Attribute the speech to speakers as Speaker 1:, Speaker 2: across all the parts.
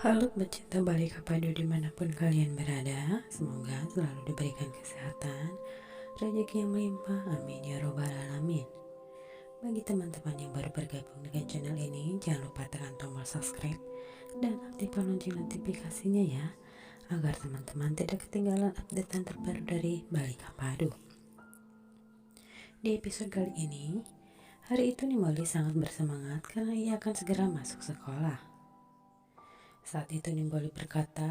Speaker 1: Halo pecinta balik padu dimanapun kalian berada, semoga selalu diberikan kesehatan, rezeki yang melimpah, amin ya robbal alamin. Bagi teman-teman yang baru bergabung dengan channel ini, jangan lupa tekan tombol subscribe dan aktifkan lonceng notifikasinya ya, agar teman-teman tidak ketinggalan update terbaru dari balik padu. Di episode kali ini, hari itu Nimoli sangat bersemangat karena ia akan segera masuk sekolah. Saat itu Nimboli berkata,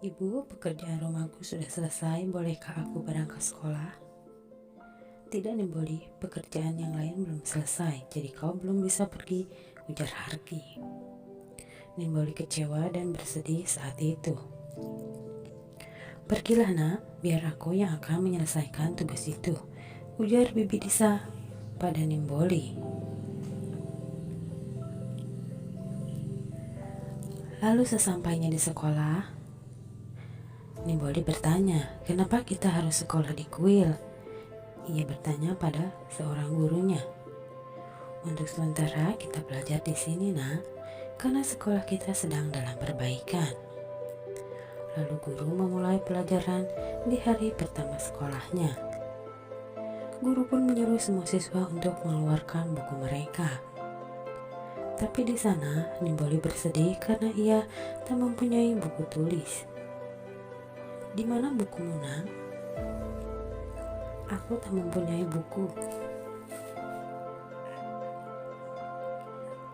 Speaker 1: "Ibu, pekerjaan rumahku sudah selesai, bolehkah aku berangkat sekolah?" "Tidak Nimboli, pekerjaan yang lain belum selesai, jadi kau belum bisa pergi," ujar Harki. Nimboli kecewa dan bersedih saat itu. "Pergilah nak, biar aku yang akan menyelesaikan tugas itu," ujar Bibi Disa pada Nimboli. Lalu sesampainya di sekolah, Nimboli bertanya, "Kenapa kita harus sekolah di kuil?" Ia bertanya pada seorang gurunya. "Untuk sementara kita belajar di sini nak, karena sekolah kita sedang dalam perbaikan." Lalu guru memulai pelajaran di hari pertama sekolahnya. Guru pun menyuruh semua siswa untuk mengeluarkan buku mereka. Tapi di sana Nimboli bersedih karena ia tak mempunyai buku tulis. "Di mana bukumu nak?" "Aku tak mempunyai buku.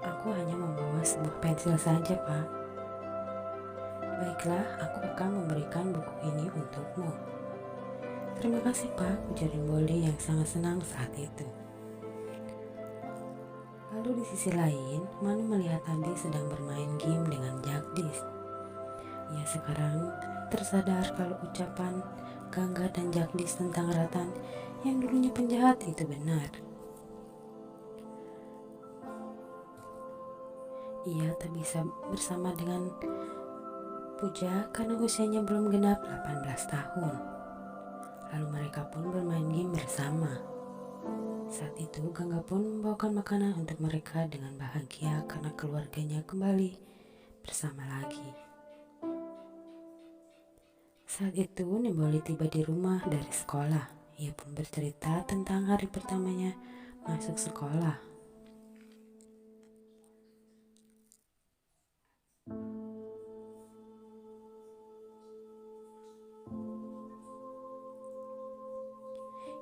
Speaker 1: Aku hanya membawa sebuah pensil saja, Pak." "Baiklah, aku akan memberikan buku ini untukmu." "Terima kasih, Pak," ujar Nimboli yang sangat senang saat itu. Lalu di sisi lain, Manu melihat Adi sedang bermain game dengan Jagdis. Ia sekarang tersadar kalau ucapan Gangga dan Jagdis tentang Ratan yang dulunya penjahat itu benar. Ia tak bisa bersama dengan Puja karena usianya belum genap 18 tahun. Lalu mereka pun bermain game bersama. Saat itu Gangga pun membawakan makanan untuk mereka dengan bahagia karena keluarganya kembali bersama lagi. Saat itu Nimboli tiba di rumah dari sekolah. Ia pun bercerita tentang hari pertamanya masuk sekolah.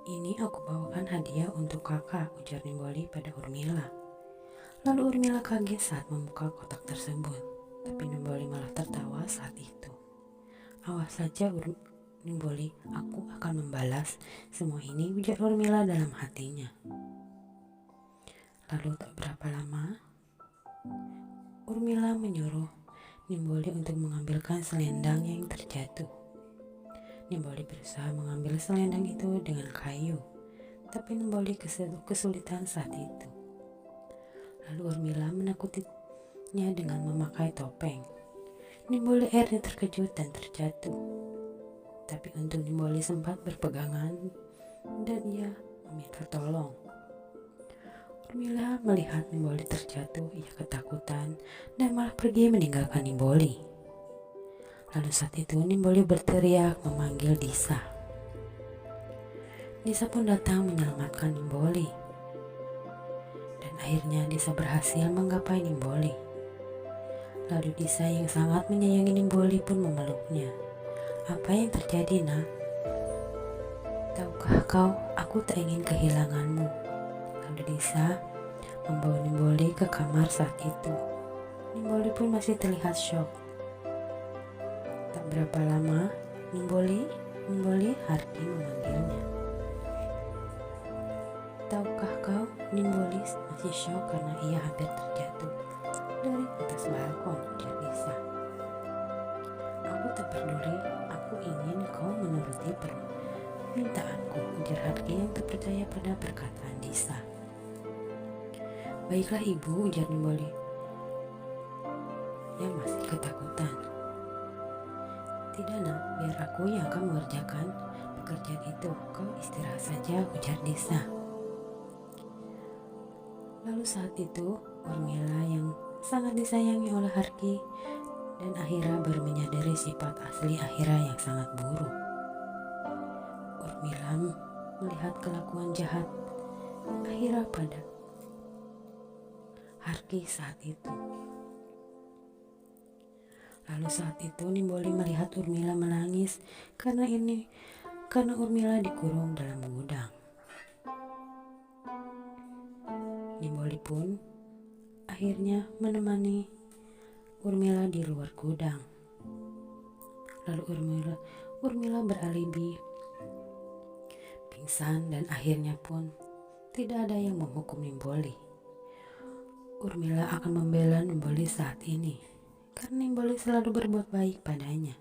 Speaker 1: "Ini aku bawakan hadiah untuk kakak," ujar Nimboli pada Urmila. Lalu Urmila kaget saat membuka kotak tersebut, tapi Nimboli malah tertawa saat itu. "Awas saja Nimboli, aku akan membalas semua ini," ujar Urmila dalam hatinya. Lalu tak berapa lama, Urmila menyuruh Nimboli untuk mengambilkan selendang yang terjatuh. Nimboli berusaha mengambil selendang itu dengan kayu, tapi Nimboli kesulitan saat itu. Lalu Urmila menakutinya dengan memakai topeng. Nimboli akhirnya terkejut dan terjatuh. Tapi untung Nimboli sempat berpegangan dan ia meminta tolong. Urmila melihat Nimboli terjatuh, ia ketakutan dan malah pergi meninggalkan Nimboli. Lalu saat itu Nimboli berteriak memanggil Disa. Disa pun datang menyelamatkan Nimboli. Dan akhirnya Disa berhasil menggapai Nimboli. Lalu Disa yang sangat menyayangi Nimboli pun memeluknya. "Apa yang terjadi nak? Tahukah kau, aku tak ingin kehilanganmu." Lalu Disa membawa Nimboli ke kamar saat itu. Nimboli pun masih terlihat syok. Tak berapa lama, Nimboli Harki memanggilnya. "Tahukah kau, Nimboli masih syok karena ia hampir terjatuh dari atas balkon," ujar Disa. "Aku tak peduli, aku ingin kau menuruti permintaanku," ujar Harki yang tak percaya pada perkataan Disa. "Baiklah ibu," ujar Nimboli yang masih ketakutan. "Tidak nak, biar aku yang akan mengerjakan pekerjaan itu, kau istirahat saja," ujar Disa. Lalu saat itu Urmila yang sangat disayangi oleh Harki Dan Ahira baru menyadari sifat asli Ahira yang sangat buruk. Urmila melihat kelakuan jahat Ahira pada Harki saat itu. Lalu saat itu Nimboli melihat Urmila menangis karena Urmila dikurung dalam gudang. Nimboli pun akhirnya menemani Urmila di luar gudang. Lalu Urmila beralibi pingsan dan akhirnya pun tidak ada yang menghukum Nimboli. Urmila akan membela Nimboli saat ini karena Nimboli selalu berbuat baik padanya.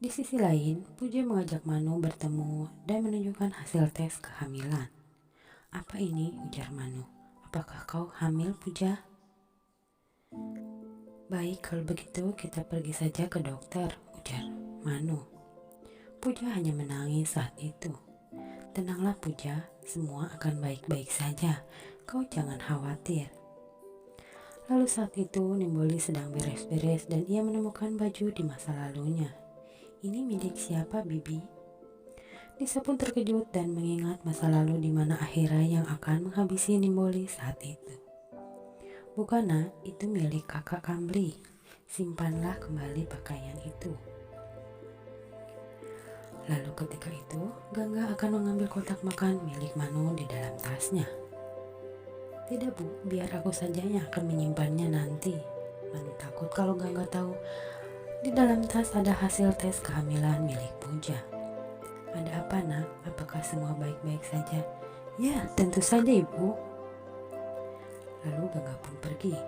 Speaker 1: Di sisi lain, Puja mengajak Manu bertemu dan menunjukkan hasil tes kehamilan. "Apa ini?" ujar Manu. "Apakah kau hamil, Puja?" "Baik, kalau begitu kita pergi saja ke dokter," ujar Manu. Puja hanya menangis saat itu. "Tenanglah Puja, semua akan baik-baik saja. Kau jangan khawatir." Lalu saat itu Nimboli sedang beres-beres dan ia menemukan baju di masa lalunya. "Ini milik siapa, Bibi?" Nisa pun terkejut dan mengingat masa lalu di mana Ahira yang akan menghabisi Nimboli saat itu. "Bukan nak, itu milik kakak Kamli. Simpanlah kembali pakaian itu." Lalu ketika itu Gangga akan mengambil kotak makan milik Manu di dalam tasnya. "Tidak Bu, biar aku saja yang akan menyimpannya nanti." Manu takut kalau Gangga tahu di dalam tas ada hasil tes kehamilan milik Puja. "Ada apa nak? Apakah semua baik-baik saja?" "Ya, tentu saja Ibu." Lalu Gangga pun pergi.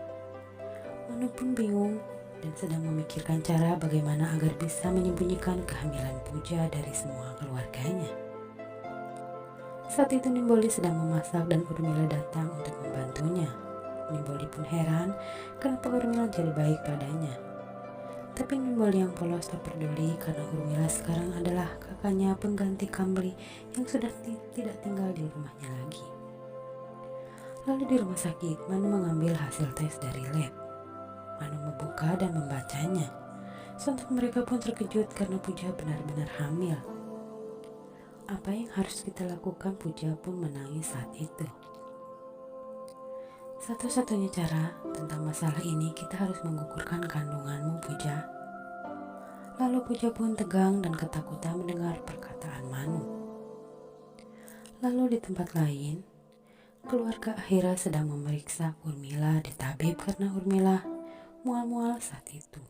Speaker 1: Manu pun bingung dan sedang memikirkan cara bagaimana agar bisa menyembunyikan kehamilan Puja dari semua keluarganya. Saat itu Nimboli sedang memasak dan Urmila datang untuk membantunya. Nimboli pun heran kenapa Urmila jadi baik padanya. Tapi Nimboli yang polos tak peduli karena Urmila sekarang adalah kakaknya pengganti Kamli yang sudah tidak tinggal di rumahnya lagi. Lalu di rumah sakit, Manu mengambil hasil tes dari lab. Manu membuka dan membacanya. Sontak mereka pun terkejut karena Puja benar-benar hamil. "Apa yang harus kita lakukan?" Puja pun menangis saat itu. "Satu-satunya cara tentang masalah ini, kita harus menggugurkan kandunganmu, Puja." Lalu Puja pun tegang dan ketakutan mendengar perkataan Manu. Lalu di tempat lain, keluarga Ahira sedang memeriksa Urmila di tabib karena Urmila mual-mual saat itu.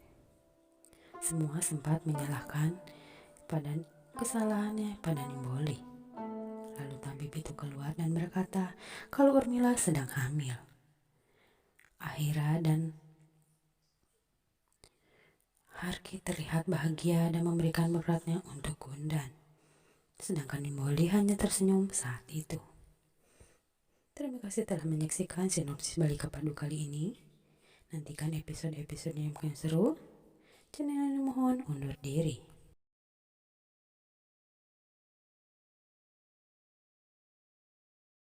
Speaker 1: Semua sempat menyalahkan kesalahannya pada Nimboli. Lalu tabib itu keluar dan berkata kalau Urmila sedang hamil. Ahira dan Harki terlihat bahagia dan memberikan beratnya untuk Gundan. Sedangkan Nimboli hanya tersenyum saat itu. Terima kasih telah menyaksikan sinopsis Balika Padu kali ini. Nantikan episode-episode yang makin seru. Channel ini mohon undur diri.